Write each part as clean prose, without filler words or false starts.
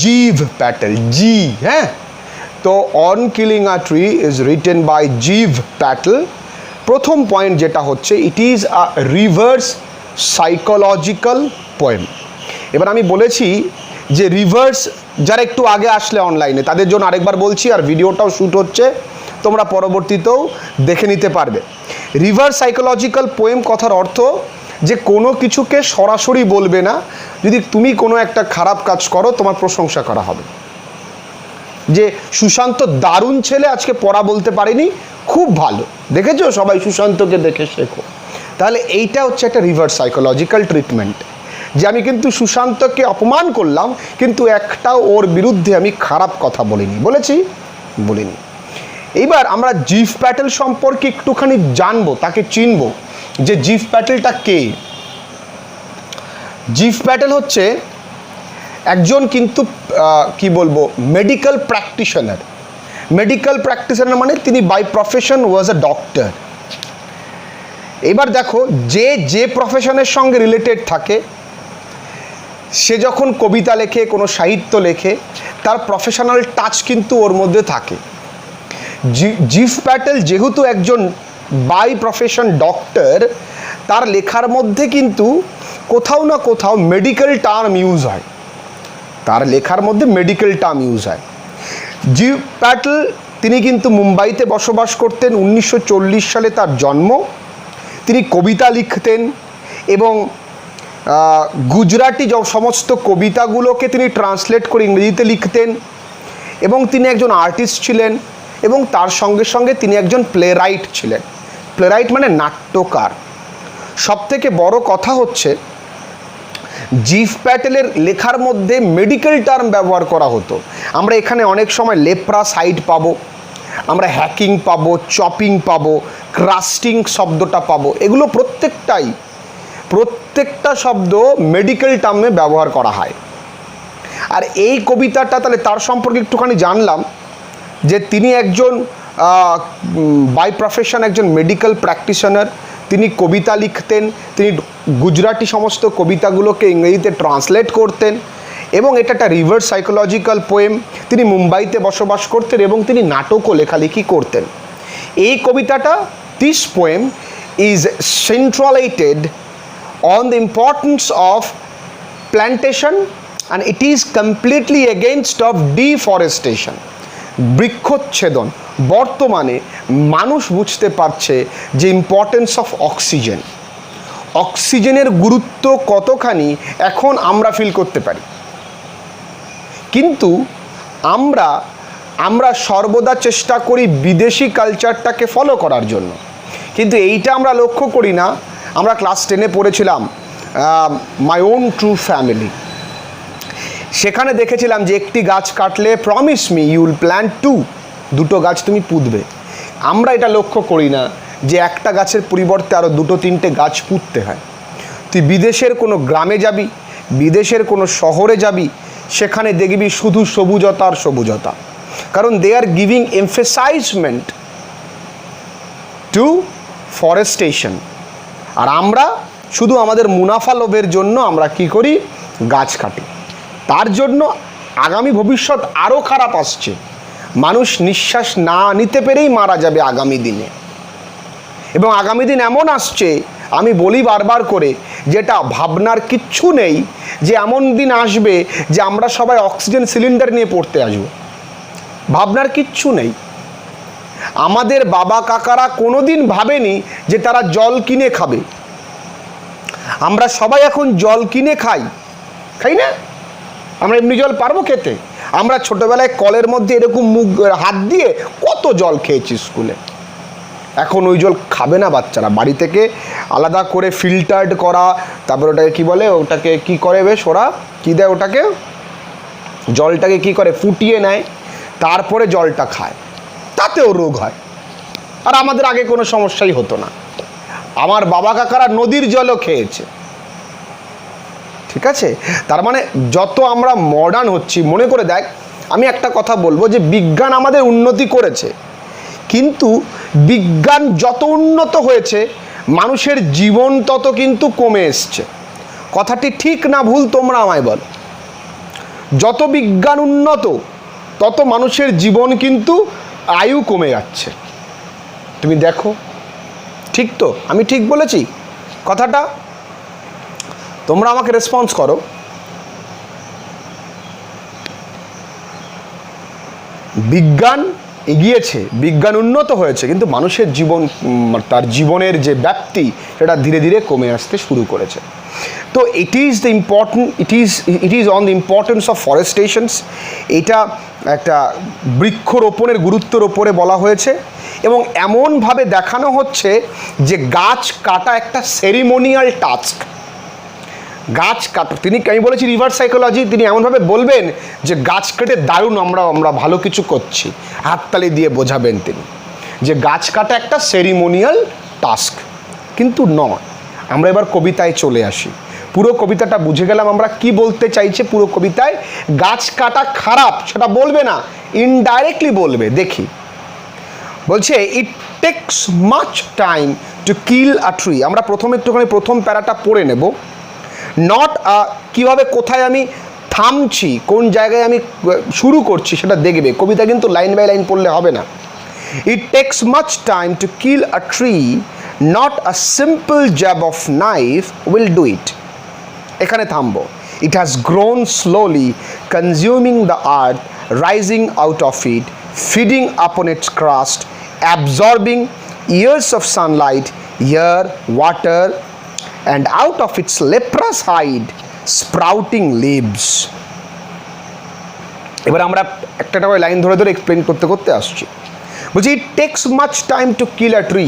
জিভ প্যাটেল, জি, হ্যাঁ। তো on killing a tree is written by Gieve Patel. প্রথম পয়েন্ট যেটা হচ্ছে, it is a reverse psychological poem. এবার আমি বলেছি যে রিভার্স, যারা একটু আগে আসলে অনলাইনে তাদের জন্য আরেকবার বলছি, আর ভিডিওটাও শ্যুট হচ্ছে, তোমরা পরবর্তীতেও দেখে নিতে পারবে। রিভার্স সাইকোলজিক্যাল পোয়েম কথার অর্থ যে কোনো কিছুকে সরাসরি বলবে না, যদি তুমি কোনো একটা খারাপ কাজ করো তোমার প্রশংসা করা হবে, যে সুশান্ত দারুণ ছেলে, আজকে পড়া বলতে পারিনি, খুব ভালো, দেখেছো সবাই সুশান্তকে দেখে শেখো। তাহলে এইটা হচ্ছে একটা রিভার্স সাইকোলজিক্যাল ট্রিটমেন্ট, যে আমি কিন্তু সুশান্তকে অপমান করলাম কিন্তু একটাও ওর বিরুদ্ধে আমি খারাপ কথা বলিনি, বলিনি। এইবার আমরা জিভ প্যাটেল সম্পর্কে একটুখানি জানবো, তাকে চিনবো যে জিভ প্যাটেলটা কে। জিভ প্যাটেল হচ্ছে একজন কিন্তু কি বলবো মেডিকেল প্র্যাকটিশনার। মেডিকেল প্র্যাকটিশনার মানে তিনি by profession was a doctor. এবার দেখো, যে প্রফেশনের সঙ্গে রিলেটেড থাকে, সে যখন কবিতা লেখে, কোনো সাহিত্য লেখে, তার প্রফেশনাল টাচ কিন্তু ওর মধ্যে থাকে। জিভ প্যাটেল যেহেতু একজন বাই প্রফেশন ডক্টর, তার লেখার মধ্যে কিন্তু কোথাও না কোথাও মেডিকেল টার্ম ইউজ হয়, জিভ প্যাটেল তিনি কিন্তু মুম্বাইতে বসবাস করতেন, 1940 সালে তার জন্ম। তিনি কবিতা লিখতেন এবং গুজরাটি সমস্ত কবিতাগুলোকে তিনি ট্রান্সলেট করে ইংরেজিতে লিখতেন, এবং তিনি একজন আর্টিস্ট ছিলেন, এবং তার সঙ্গে সঙ্গে তিনি একজন প্লেরাইট ছিলেন। প্লেরাইট মানে নাট্যকার। সবথেকে বড় কথা হচ্ছে জিভ প্যাটেলের লেখার মধ্যে মেডিকেল টার্ম ব্যবহার করা হতো। আমরা এখানে অনেক সময় লেপ্রাসাইড পাবো, আমরা হ্যাকিং পাবো, চপিং পাবো, ক্রাস্টিং শব্দটা পাবো, এগুলো প্রত্যেকটা শব্দ মেডিকেল টার্মে ব্যবহার করা হয়। আর এই কবিতাটা তাহলে তার সম্পর্কে একটুখানি জানলাম, যে তিনি একজন বাই প্রফেশন একজন মেডিকেল প্র্যাকটিশনার, তিনি কবিতা লিখতেন, তিনি গুজরাটি সমস্ত কবিতাগুলোকে ইংরেজিতে ট্রান্সলেট করতেন, এবং এটা একটা রিভার্স সাইকোলজিক্যাল পোয়েম। তিনি মুম্বাইতে বসবাস করতেন এবং তিনি নাটকও লেখালেখি করতেন। এই কবিতাটা, this poem is centralated on the importance of plantation and it is completely against of deforestation. বৃক্ষচ্ছেদন। বর্তমানে মানুষ বুঝতে পারছে যে ইম্পর্টেন্স অফ অক্সিজেন, অক্সিজেনের গুরুত্ব কতখানি এখন আমরা ফিল করতে পারি, কিন্তু আমরা সর্বদা চেষ্টা করি বিদেশি কালচারটাকে ফলো করার জন্য, কিন্তু এইটা আমরা লক্ষ্য করি না। আমরা ক্লাস 10-এ পড়েছিলাম মাই ওন ট্রু ফ্যামিলি, সেখানে দেখেছিলাম যে একটি গাছ কাটলে promise me you will plant 2, দুটো গাছ তুমি পুঁতবে। আমরা এটা লক্ষ্য করি না যে একটা গাছের পরিবর্তে আরও 2-3টে গাছ পুঁততে হয়। তুই বিদেশের কোনো গ্রামে যাবি, বিদেশের কোনো শহরে যাবি, সেখানে দেখবি শুধু সবুজতা আর সবুজতা, কারণ দে আর গিভিং এমফেসাইজমেন্ট টু ফরেস্টেশন। আর আমরা শুধু আমাদের মুনাফা লোভের জন্য আমরা কি করি, গাছ কাটি। তার জন্য আগামী ভবিষ্যৎ আরও খারাপ আসছে, মানুষ নিঃশ্বাস না নিতে পেরেই মারা যাবে আগামী দিনে। এবং আগামী দিন এমন আসছে, আমি বলি বারবার করে, যেটা ভাবনার কিচ্ছু নেই, যে এমন দিন আসবে যে আমরা সবাই অক্সিজেন সিলিন্ডার নিয়ে পড়তে আসবো, ভাবনার কিচ্ছু নেই। আমাদের বাবা কাকারা কোনোদিন ভাবেনি যে তারা জল কিনে খাবে। আমরা সবাই এখন জল কিনে খাই না? আমরা এমনি জল পারবো খেতে? আমরা ছোটবেলায় কলের মধ্যে এরকম মুখ হাত দিয়ে কত জল খেয়েছি স্কুলে। এখন ওই জল খাবে না বাচ্চারা, বাড়ি থেকে আলাদা করে ফিল্টার্ড করা, তারপর ওটাকে কী বলে, ওটাকে কি করে বেশ ওরা কী দেয়, ওটাকে জলটাকে কি করে ফুটিয়ে নেয়, তারপরে জলটা খায়, তাতেও রোগ হয়। আর আমাদের আগে কোনো সমস্যাই হতো না। আমার বাবা কাকারা নদীর জলও খেয়েছে, ঠিক আছে? তার মানে যত আমরা মডার্ন হচ্ছি, মনে করে দেখ, আমি একটা কথা বলবো যে বিজ্ঞান আমাদের উন্নতি করেছে, কিন্তু বিজ্ঞান যত উন্নত হয়েছে মানুষের জীবন তত কিন্তু কমে এসছে। কথাটি ঠিক না ভুল তোমরা আমায় বলো। যত বিজ্ঞান উন্নত তত মানুষের জীবন কিন্তু আয়ু কমে যাচ্ছে। তুমি দেখো, ঠিক তো? আমি ঠিক বলেছি কথাটা? তোমরা আমাকে রেসপন্স করো। বিজ্ঞান এগিয়েছে, বিজ্ঞান উন্নত হয়েছে, কিন্তু মানুষের জীবন, তার জীবনের যে ব্যাপ্তি সেটা ধীরে ধীরে কমে আসতে শুরু করেছে। তো it is on the importance of forestations. এটা একটা বৃক্ষরোপণের গুরুত্বের ওপরে বলা হয়েছে, এবং এমনভাবে দেখানো হচ্ছে যে গাছ কাটা একটা সেরিমোনিয়াল টাস্ক। গাছ কাটা, আমি বলেছি রিভার্স সাইকোলজি, তিনি এমনভাবে বলবেন যে গাছ কেটে দারুণ আমরা ভালো কিছু করছি, হাততালি দিয়ে বোঝাবেন তিনি যে গাছ কাটা একটা সেরিমোনিয়াল টাস্ক। কিন্তু নয়। আমরা এবার কবিতায় চলে আসি। পুরো কবিতাটা বুঝে গেলাম আমরা কি বলতে চাইছে। পুরো কবিতায় গাছ কাটা খারাপ সেটা বলবে না, ইনডাইরেক্টলি বলবে। দেখি, বলছে ইট takes much time to kill a tree. আমরা একটুখানি প্রথম প্যারাটা পড়ে নেব। নট কীভাবে, কোথায় আমি থামছি, কোন জায়গায় আমি শুরু করছি সেটা দেখবে। কবিতা কিন্তু লাইন বাই লাইন পড়লে হবে না। It takes much time to kill a tree, not a simple jab of knife will do it. এখানে থামবো। It has grown slowly, consuming the earth, rising out of it, feeding upon its crust, absorbing years of sunlight, air, water, and out of its leprous hide sprouting leaves. এবার আমরা একটা করে line ধরে ধরে explain করতে করতে আসছি। বলছি ইট takes much time to kill a tree.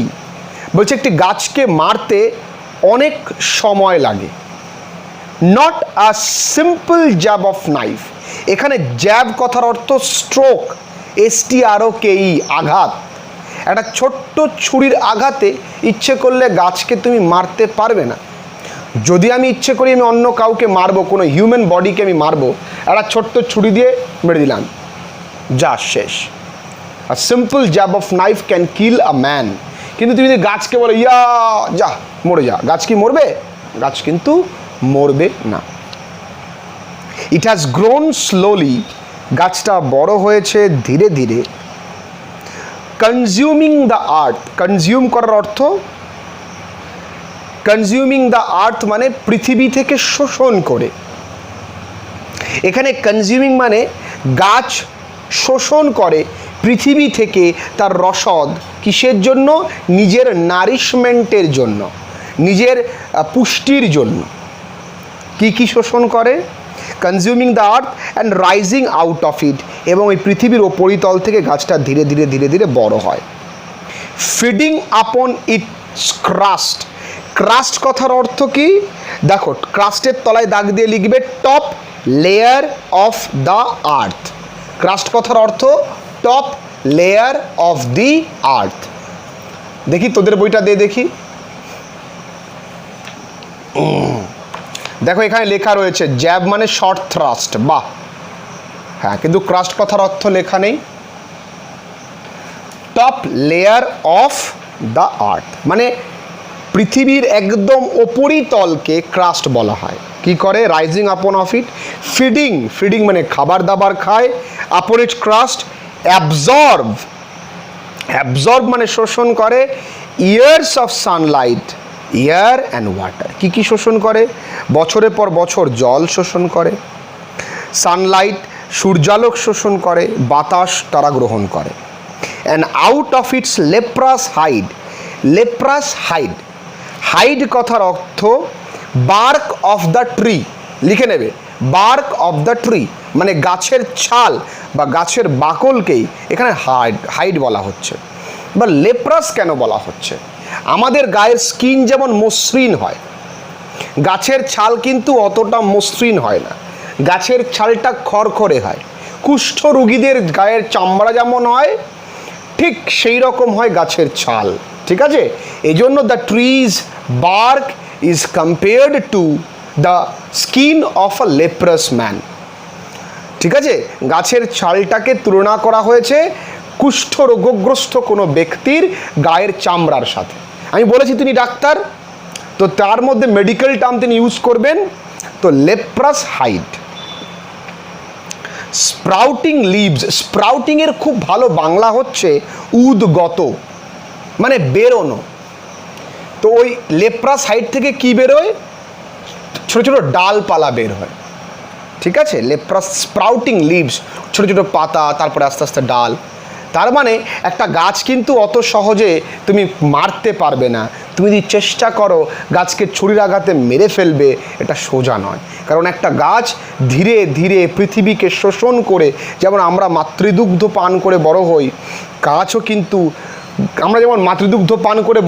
বলছে একটি গাছকে মারতে অনেক সময় লাগে। Not a simple jab of knife. এখানে জ্যাব কথার অর্থ স্ট্রোক, STROKE, আঘাত। একটা ছোট্ট ছুরির আঘাতে ইচ্ছে করলে গাছকে তুমি মারতে পারবে না। যদি আমি ইচ্ছে করি আমি অন্য কাউকে মারবো, কোনো হিউম্যান বডিকে আমি মারবো, একটা ছোট্ট ছুরি দিয়ে মেরে দিলাম, যা শেষ। আ simple jab of knife can kill a man. কিন্তু তুমি যদি গাছকে বলো ইয়া যা মরে যা, গাছ কি মরবে? গাছ কিন্তু মরবে না। ইট হ্যাজ গ্রোন স্লোলি, গাছটা বড় হয়েছে ধীরে ধীরে। কনজিউমিং দ্য আর্থ, কনজিউম করার অর্থ, কনজিউমিং দ্য আর্থ মানে পৃথিবী থেকে শোষণ করে। এখানে কনজিউমিং মানে গাছ শোষণ করে পৃথিবী থেকে তার রসদ। কিসের জন্য? নিজের নারিশমেন্টের জন্য, নিজের পুষ্টির জন্য। কি শোষণ করে? Consuming the earth and rising out of ইট, এবং এই পৃথিবীর উপরিতল থেকে গাছটা ধীরে ধীরে ধীরে ধীরে বড় হয়। Feeding upon its crust. Crust কথার অর্থ কি? দেখো, ক্রাস্টের তলায় দাগ দিয়ে লিখবে top layer of the earth. Crust কথার অর্থ টপ লেয়ার অফ দি আর্থ। দেখি তোদের বইটা দিয়ে দেখি। দেখো এখানে লেখা রয়েছে জ্যাব মানে শর্ট থ্রাস্ট। বাহ, হ্যাঁ, কিন্তু ক্রাস্ট কথার অর্থ লেখা নেই। Top layer of the earth মানে পৃথিবীর একদম উপরিতলকে ক্রাস্ট বলা হয়। কি করে? রাইজিং আপন অফ ইট, ফিডিং মানে খাবার দাবার খায়, আপন ইট ক্রাস্ট, অ্যাবজর্ব মানে শোষণ করে, years of Sunlight, air and water. কি শোষণ করে? বছরের পর বছর জল শোষণ করে, সানলাইট সূর্যালোক শোষণ করে, বাতাস তারা গ্রহণ করে। And out of its leprous hide, hide কথার অর্থ বার্ক অফ দ্য ট্রি। লিখে নেবে, বার্ক অফ দ্য ট্রি মানে গাছের ছাল বা গাছের বাকলকেই এখানে হাইড বলা হচ্ছে। বা লেপ্রাস কেন বলা হচ্ছে? আমাদের গায়ের স্কিন যেমন মসৃণ হয়, গাছের ছাল কিন্তু অতটা মসৃণ হয় না, গাছের ছালটা খড়খড়ে হয়। কুষ্ঠ রোগীদের গায়ের চামড়া যেমন হয় ঠিক সেই রকম হয় গাছের ছাল। ঠিক আছে? এই জন্য the tree's bark is compared to the skin of a leprous man. ঠিক আছে? গাছের ছালটাকে তুলনা করা হয়েছে কুষ্ঠ রোগগ্রস্ত কোনো ব্যক্তির গায়ের চামড়ার সাথে। আমি বলেছি তিনি ডাক্তার, তো তার মধ্যে মেডিকেল টার্ম তিনি ইউজ করবেন, তো লেপ্রাস হাইড। স্প্রাউটিং লিভস, স্প্রাউটিংয়ের খুব ভালো বাংলা হচ্ছে উদ্গত, মানে বেরোনো। তো ওই লেপ্রা সাইড থেকে কি বেরোয়? ছোট ছোট ডালপালা বের হয়, ঠিক আছে? লেপ্রা স্প্রাউটিং লিভস, ছোট ছোট পাতা, তারপরে আস্তে আস্তে ডাল। তার মানে একটা গাছ কিন্তু অত সহজে তুমি মারতে পারবে না। তুমি যদি চেষ্টা করো গাছকে ছুরির আঘাতে মেরে ফেলবে, এটা সোজা নয়। কারণ একটা গাছ ধীরে ধীরে পৃথিবীকে শোষণ করে, যেমন আমরা মাতৃদুগ্ধ পান করে বড় হই, গাছও কিন্তু, আমরা যেমন মাতৃদুগ্ধ পান করে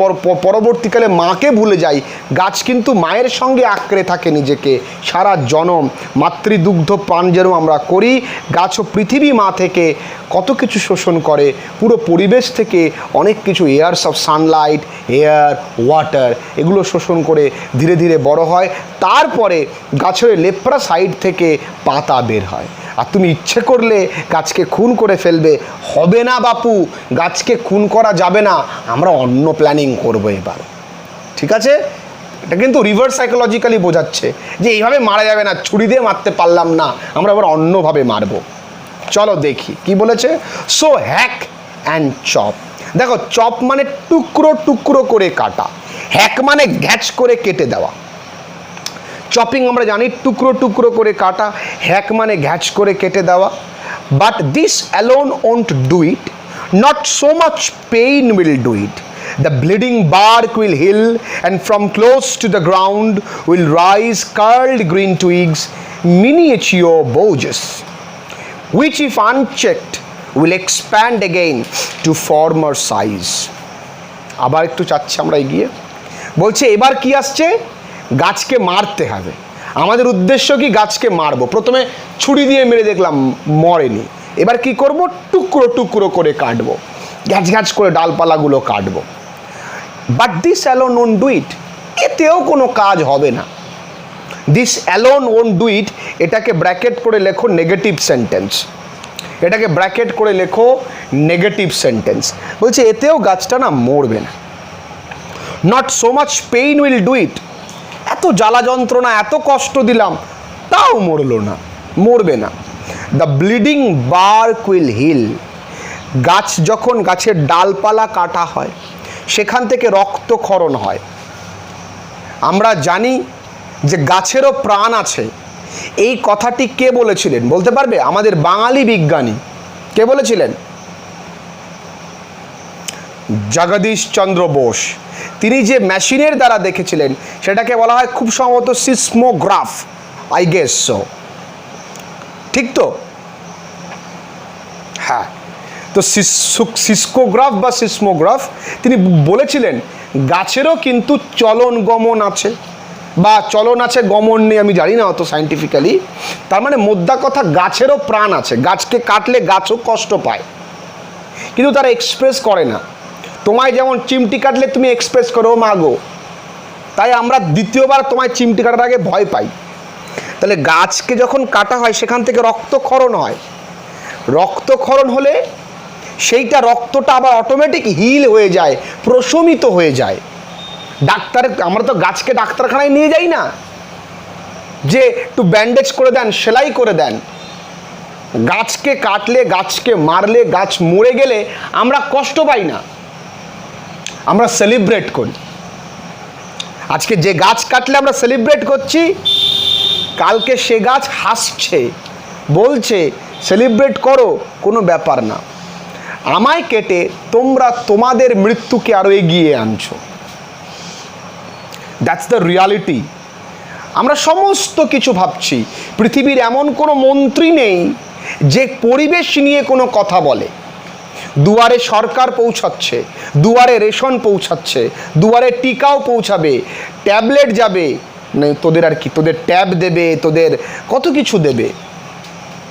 পরবর্তীকালে মাকে ভুলে যাই, গাছ কিন্তু মায়ের সঙ্গে আঁকড়ে থাকে নিজেকে সারা জনম। মাতৃদুগ্ধ পান যেরকম আমরা করি, গাছও পৃথিবী মা থেকে কত কিছু শোষণ করে, পুরো পরিবেশ থেকে অনেক কিছু, ears of Sunlight, air, water, এগুলো শোষণ করে ধীরে ধীরে বড় হয়। তারপরে গাছের লেপ্রা সাইড থেকে পাতা বের হয়। আর তুমি ইচ্ছে করলে গাছকে খুন করে ফেলবে, হবে না বাপু, গাছকে খুন করা যাবে না, আমরা অন্য প্ল্যানিং করবো এবার, ঠিক আছে? এটা কিন্তু রিভার্স সাইকোলজিক্যালি বোঝাচ্ছে যে এইভাবে মারা যাবে না, ছুরি দিয়ে মারতে পারলাম না, আমরা এবার অন্যভাবে মারবো। চলো দেখি কি বলেছে। So hack and chop. দেখো, চপ মানে টুকরো টুকরো করে কাটা, হ্যাক মানে ঘ্যাচ করে কেটে দেওয়া। চপিং আমরা জানি টুকরো টুকরো করে কাটা, হ্যাক মানে ঘ্যাচ করে কেটে দেওয়া। But this alone won't do it, not so much pain will do it. The bleeding bark will heal, and from close to the ground will rise curled green twigs, miniature boughs, which if unchecked will expand again to former size. আবার একটু চাচ্ছি আমরা এগিয়ে, বলছে এবার কি আসছে? গাছকে মারতে হবে। আমাদের উদ্দেশ্য কি? গাছকে মারবো। প্রথমে ছুরি দিয়ে মেরে দেখলাম মরেনি, এবার কি করব? টুকরো টুকরো করে কাটবো, ঘ্যাচ ঘ্যাচ করে ডালপালাগুলো কাটবো। But this alone won't do it, এতেও কোনো কাজ হবে না। This alone won't do it, এটাকে ব্র্যাকেট করে লেখো নেগেটিভ সেন্টেন্স, এটাকে ব্র্যাকেট করে লেখো নেগেটিভ সেন্টেন্স। বলছে এতেও গাছটা না মরবে না। Not so much pain will do ইট, এত জ্বালা যন্ত্রণা, এত কষ্ট দিলাম, তাও মরলো না, মরবে না। The bleeding bark will heal, গাছ যখন, গাছের ডালপালা কাটা হয় সেখান থেকে রক্তক্ষরণ হয়। আমরা জানি যে গাছেরও প্রাণ আছে। এই কথাটি কে বলেছিলেন বলতে পারবে? আমাদের বাঙালি বিজ্ঞানী। কে বলেছিলেন? জগদীশ চন্দ্র বোস। তিনি যে মেশিনের দ্বারা দেখেছিলেন সেটাকে বলা হয় খুব সম্ভবত সিসমোগ্রাফ, আই গেস সো, ঠিক তো? হ্যাঁ, তো সিসকোগ্রাফ বা সিসমোগ্রাফ তিনি বলেছিলেন গাছেরও কিন্তু চলন গমন আছে, বা চলন আছে গমন নেই, আমি জানি না অত সায়েন্টিফিক্যালি। তার মানে মোদ্দা কথা, গাছেরও প্রাণ আছে। গাছকে কাটলে গাছও কষ্ট পায়, কিন্তু তারা এক্সপ্রেস করে না। তোমায় যেমন চিমটি কাটলে তুমি এক্সপ্রেস করো মাগো, তাই আমরা দ্বিতীয়বার তোমায় চিমটি কাটার আগে ভয় পাই। তাহলে গাছকে যখন কাটা হয় সেখান থেকে রক্তক্ষরণ হয়, রক্তক্ষরণ হলে সেইটা রক্তটা আবার অটোমেটিক হিল হয়ে যায়, প্রশমিত হয়ে যায়। ডাক্তার, আমরা তো গাছকে ডাক্তারখানায় নিয়ে যাই না যে একটু ব্যান্ডেজ করে দেন, সেলাই করে দেন। গাছকে কাটলে, গাছকে মারলে, গাছ মরে গেলে আমরা কষ্ট পাই না, আমরা সেলিব্রেট করি। আজকে যে গাছ কাটলে আমরা সেলিব্রেট করছি, কালকে সে গাছ হাসছে, বলছে সেলিব্রেট করো, কোনো ব্যাপার না। আমায় কেটে তোমরা তোমাদের মৃত্যুকে আরো এগিয়ে আনছো। That's the reality. আমরা সমস্ত কিছু ভাবছি। পৃথিবীর এমন কোনো মন্ত্রী নেই যে পরিবেশ নিয়ে কোনো কথা বলে। দুয়ারে সরকার পৌঁছাচ্ছে, দুয়ারে রেশন পৌঁছাচ্ছে, দুয়ারে টিকাও পৌঁছাবে, ট্যাবলেট যাবে, তোদের আর কি, তোদের ট্যাব দেবে, তোদের কত কিছু দেবে,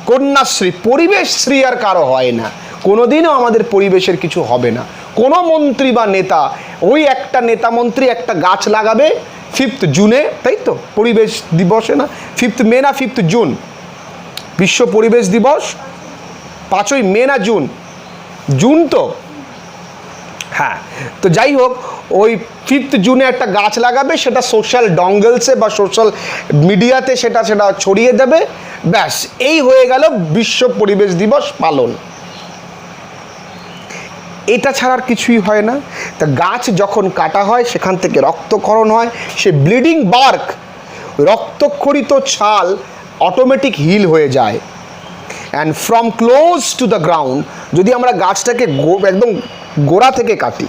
কন্যাশ্রী, পরিবেশশ্রী আর কারো হয় না। কোনোদিনও আমাদের পরিবেশের কিছু হবে না। কোনো মন্ত্রী বা নেতা, ওই একটা নেতা মন্ত্রী একটা গাছ লাগাবে 5th জুনে, তাই তো? পরিবেশ দিবসে না, 5th মে না 5th জুন বিশ্ব পরিবেশ দিবস? 5ই মে না জুন? জুন তো, হ্যাঁ, তো যাই হোক, ওই 5 জুনে একটা গাছ লাগাবে, সেটা সোশ্যাল ডঙ্গলসে বা সোশ্যাল মিডিয়াতে সেটা ছড়িয়ে দেবে, ব্যাস এই হয়ে গেল বিশ্ব পরিবেশ দিবস পালন। এটা ছাড়ার কিছুই হয় না। তা গাছ যখন কাটা হয় সেখান থেকে রক্তক্ষরণ হয়, সে ব্লিডিং বার্ক, রক্তক্ষরিত ছাল অটোমেটিক হিল হয়ে যায়। And from close to the ground, যদি আমরা গাছটাকে একদম গোড়া থেকে কাটি,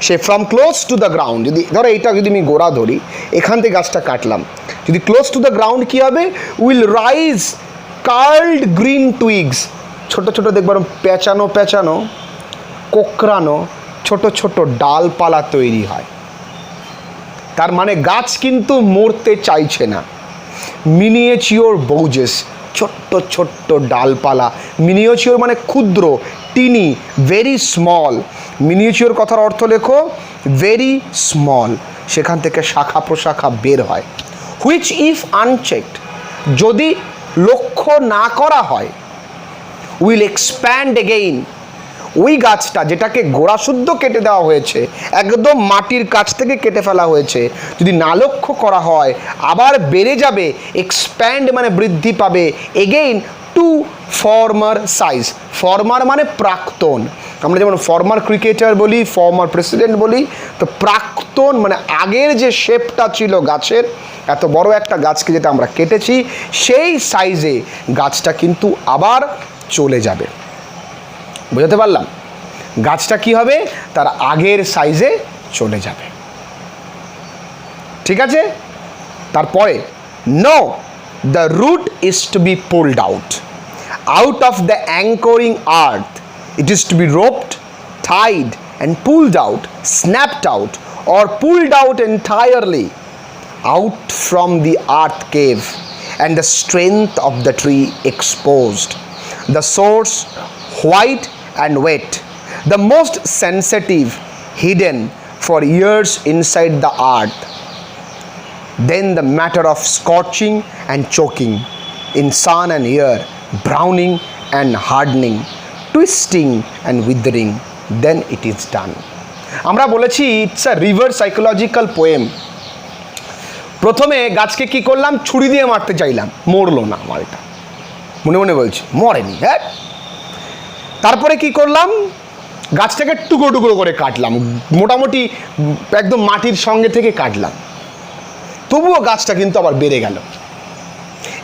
সে from close to the ground, যদি ধরো এইটা যদি আমি গোড়া ধরি, এখান থেকে গাছটা কাটলাম, যদি ক্লোজ টু দ্য গ্রাউন্ড কী হবে, উইল রাইজ কার্লড গ্রিন টুইগস, ছোট ছোট দেখবার পেঁচানো পেঁচানো কোকড়ানো ছোট ছোট ডালপালা তৈরি হয়। তার মানে গাছ কিন্তু মরতে চাইছে না। মিনিয়েচিওর বৌজেস, ছোট্ট ছোট্ট ডালপালা, মিনিয়েচিওর মানে ক্ষুদ্র, টিনি, ভেরি স্মল। মিনিয়েচিওর কথার অর্থ লেখো ভেরি স্মল, সেখান থেকে শাখা প্রশাখা বের হয়। হুইচ ইফ আনচেকড, যদি লক্ষ্য না করা হয়, উইল এক্সপ্যান্ড এগেইন, ওই গাছটা যেটাকে গোড়া শুদ্ধ কেটে দেওয়া হয়েছে, একদম মাটির কাছ থেকে কেটে ফেলা হয়েছে, যদি না লক্ষ্য করা হয় আবার বেড়ে যাবে, এক্সপ্যান্ড মানে বৃদ্ধি পাবে, again two former size. Former মানে প্রাক্তন, আমরা যেমন ফর্মার ক্রিকেটার বলি, ফর্মার প্রেসিডেন্ট বলি, তো প্রাক্তন মানে আগের যে শেপটা ছিল গাছের, এত বড় একটা গাছকে যেটা আমরা কেটেছি, সেই সাইজে গাছটা কিন্তু আবার চলে যাবে। বুঝতে পারলাম? গাছটা কি হবে, তার আগের সাইজে চলে যাবে। ঠিক আছে? তারপরে no, the root is to be pulled out of the anchoring earth, it is to be roped, tied and pulled out, snapped out or pulled out entirely out from the earth cave, and the strength of the tree exposed, the source white and wet, the most sensitive hidden for years inside the earth. Then the matter of scorching and choking in sun and air, browning and hardening, twisting and withering, then it is done. আমরা বলেছি it's a river psychological poem. প্রথমে গাছকে কি করলাম, ছুরি দিয়ে মারতে চাইলাম, মরলো না মালটা, মনে মনে বলছি মরেনি। হ্যাঁ, তারপরে কি করলাম, গাছটাকে টুকরো টুকরো করে কাটলাম, মোটামুটি একদম মাটির সঙ্গে থেকে কাটলাম, তবুও গাছটা কিন্তু আবার বেড়ে গেল।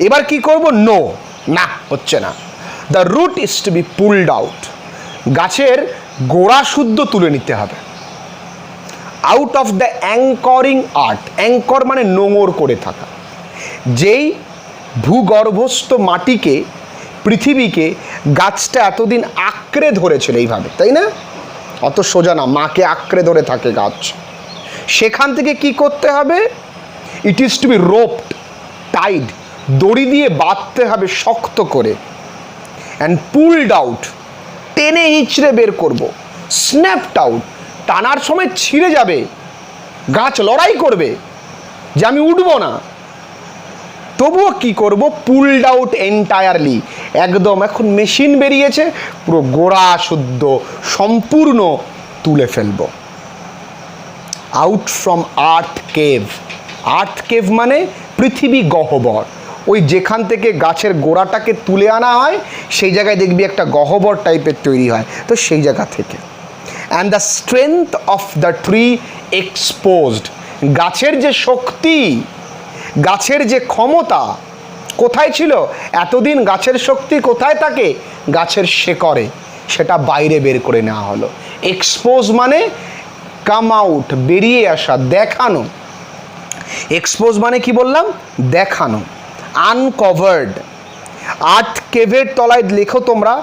এবার কি করব, নো, না হচ্ছে না, the root is to be pulled out, গাছের গোড়া শুদ্ধ তুলে নিতে হবে। Out of the anchoring earth, anchor মানে নোঙর করে থাকা, যেই ভূগর্ভস্থ মাটিকে, পৃথিবীকে গাছটা এতদিন আঁকড়ে ধরেছিল এইভাবে, তাই না? অত সোজা না, মাকে আঁকড়ে ধরে থাকে গাছ, সেখান থেকে কি করতে হবে, it is to be roped, tied, দড়ি দিয়ে বাঁধতে হবে শক্ত করে, অ্যান্ড পুলড আউট, টেনে হিঁচড়ে বের করব, স্ন্যাপড আউট, টানার সময় ছিঁড়ে যাবে, গাছ লড়াই করবে যে আমি উঠবো না, তবুও কি করব, পুলড আউট এন্টায়ারলি, একদম, এখন মেশিন বেরিয়েছে, পুরো গোড়া শুদ্ধ সম্পূর্ণ তুলে ফেলব। Out from earth cave, earth cave মানে পৃথিবী গহ্বর, ওই যেখান থেকে গাছের গোড়াটাকে তুলে আনা হয় সেই জায়গায় দেখবি একটা গহ্বর টাইপের তৈরি হয়, তো সেই জায়গা থেকে। And the strength of the tree exposed, গাছের যে শক্তি, গাছের যে ক্ষমতা কোথায় ছিল এতদিন, গাছের শক্তি কোথায় থাকে, গাছের শেকড়ে, সেটা বাইরে বের করে নেওয়া হলো। এক্সপোজ মানে কাম আউট, বেরিয়ে আসা, দেখানো। এক্সপোজ মানে কি বললাম, দেখানো। আনকভার্ড, আর্থ কেভের তলায় লেখো তোমরা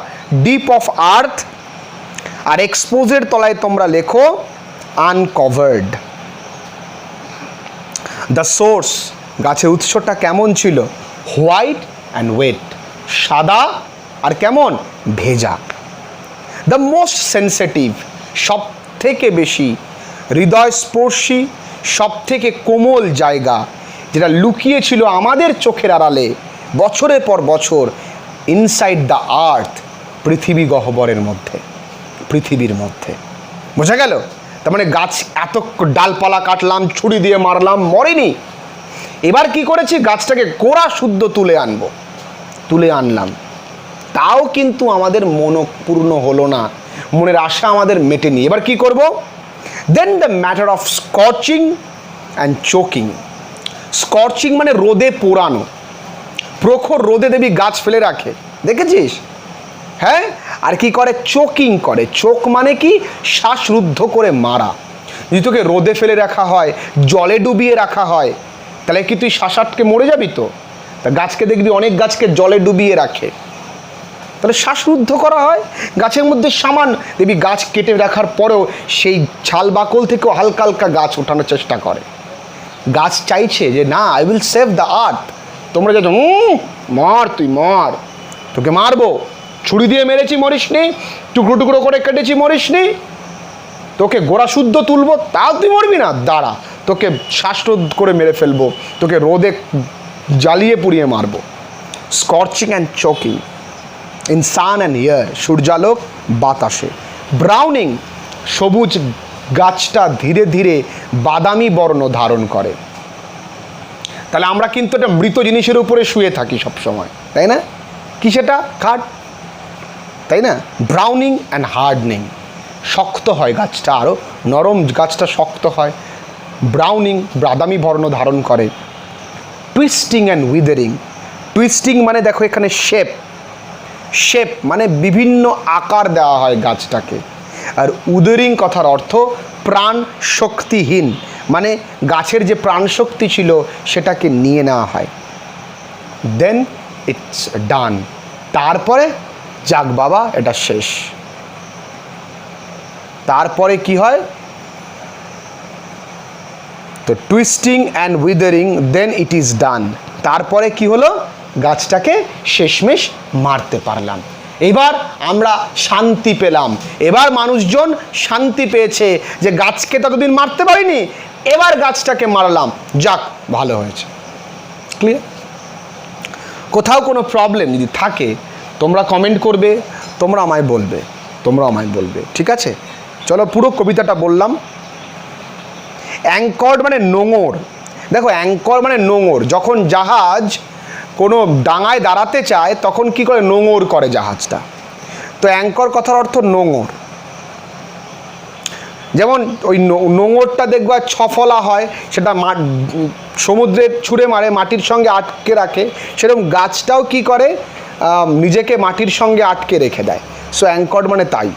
ডিপ অফ আর্থ, আর এক্সপোজের তলায় তোমরা লেখো আনকভার্ড। দ্য সোর্স, গাছের উৎসটা কেমন ছিল, হোয়াইট অ্যান্ড ওয়েট, সাদা আর কেমন, ভেজা। দ্য মোস্ট সেন্সিটিভ, সব থেকে বেশি হৃদয়স্পর্শী, সব থেকে কোমল জায়গা, যেটা লুকিয়ে ছিল আমাদের চোখের আড়ালে বছরের পর বছর, ইনসাইড দ্য আর্থ, পৃথিবী গহ্বরের মধ্যে, পৃথিবীর মধ্যে। বোঝা গেল? তার মানে গাছ এত ডালপালা কাটলাম, ছুরি দিয়ে মারলাম, মরেনি। এবার কি করেছি, গাছটাকে গোড়া শুদ্ধ তুলে আনলাম, তাও কিন্তু আমাদের মনপূর্ণ হলো না, মনের আশা আমাদের মেটেনি। এবার কি করব? Then the matter of scorching and choking. Scorching মানে রোদে পোড়ানো, প্রখর রোদে দেবী গাছ ফেলে রাখে, দেখেছিস? হ্যাঁ। আর কি করে? চোকিং করে। চোক মানে কি? শ্বাসরুদ্ধ করে মারা। যদি তোকে রোদে ফেলে রাখা হয়, জলে ডুবিয়ে রাখা হয়, তাহলে কি তুই শ্বাস আটকে মরে যাবি? তো তা গাছকে দেখবি, অনেক গাছকে জলে ডুবিয়ে রাখে, তাহলে শ্বাসরুদ্ধ করা হয়। গাছের মধ্যে সামান দেখবি, গাছ কেটে রাখার পরেও সেই ছাল বাকল থেকেও হালকা হালকা গাছ ওঠানোর চেষ্টা করে। গাছ চাইছে যে না, I will save the earth. তোমরা যে মর, তুই মর, তোকে মারবো, ছুরি দিয়ে মেরেছি মরিসনি, টুকরো টুকরো করে কেটেছি মরিসনি, তোকে গোড়া শুদ্ধ তুলবো, তাও তুই মরবি না, দাঁড়া, তোকে শ্বাসরোধ করে মেরে ফেলবো, তোকে রোদে জ্বালিয়ে পুড়িয়ে মারবো। Scorching and choking in sun and air, সূর্যালোক বাতাসে। ব্রাউনিং, সবুজ গাছটা ধীরে ধীরে বাদামি বর্ণ ধারণ করে। তাহলে আমরা কিন্তু একটা মৃত জিনিসের উপরে শুয়ে থাকি সবসময়, তাই না? কি সেটা? খাট, তাই না? ব্রাউনিং অ্যান্ড হার্ডনিং, শক্ত হয় গাছটা, আরও নরম, গাছটা শক্ত হয়। ব্রাউনিং, বাদামি বর্ণ ধারণ করে। Twisting and উইদারিং। টুইস্টিং মানে দেখো এখানে শেপ মানে বিভিন্ন আকার দেওয়া হয় গাছটাকে। আর উদারিং কথার অর্থ প্রাণ শক্তিহীন, মানে গাছের যে প্রাণ শক্তি ছিল সেটাকে নিয়ে নেওয়া হয়। দেন ইটস ডান, তারপরে যাক বাবা, এটা শেষ। তারপরে কি হয়? তো twisting and withering, then it is done. তারপরে কি হলো? গাছটাকে শেষমেশ মারতে পারলাম। এবার আমরা শান্তি পেলাম। এবার মানুষজন শান্তি পেয়েছে যে গাছকে ততদিন মারতে পারিনি, এবার গাছটাকে মারলাম, যাক ভালো হয়েছে। ক্লিয়ার? কোথাও কোনো প্রবলেম যদি থাকে তোমরা কমেন্ট করবে, তোমরা আমায় বলবে, ঠিক আছে? চলো পুরো কবিতাটা বললাম। অ্যাঙ্কর্ড মানে নোঙর। দেখো, অ্যাঙ্কর মানে নোঙর। যখন জাহাজ কোনো ডাঙায় দাঁড়াতে চায় তখন কি করে? নোঙর করে জাহাজটা। তো অ্যাঙ্কর কথার অর্থ নোঙর। যেমন ওই নোঙরটা দেখবা ছফলা হয়, সেটা সমুদ্রে ছুঁড়ে মারে, মাটির সঙ্গে আটকে রাখে। সেরকম গাছটাও কি করে? নিজেকে মাটির সঙ্গে আটকে রেখে দেয়। সো অ্যাঙ্কর্ড মানে তাই।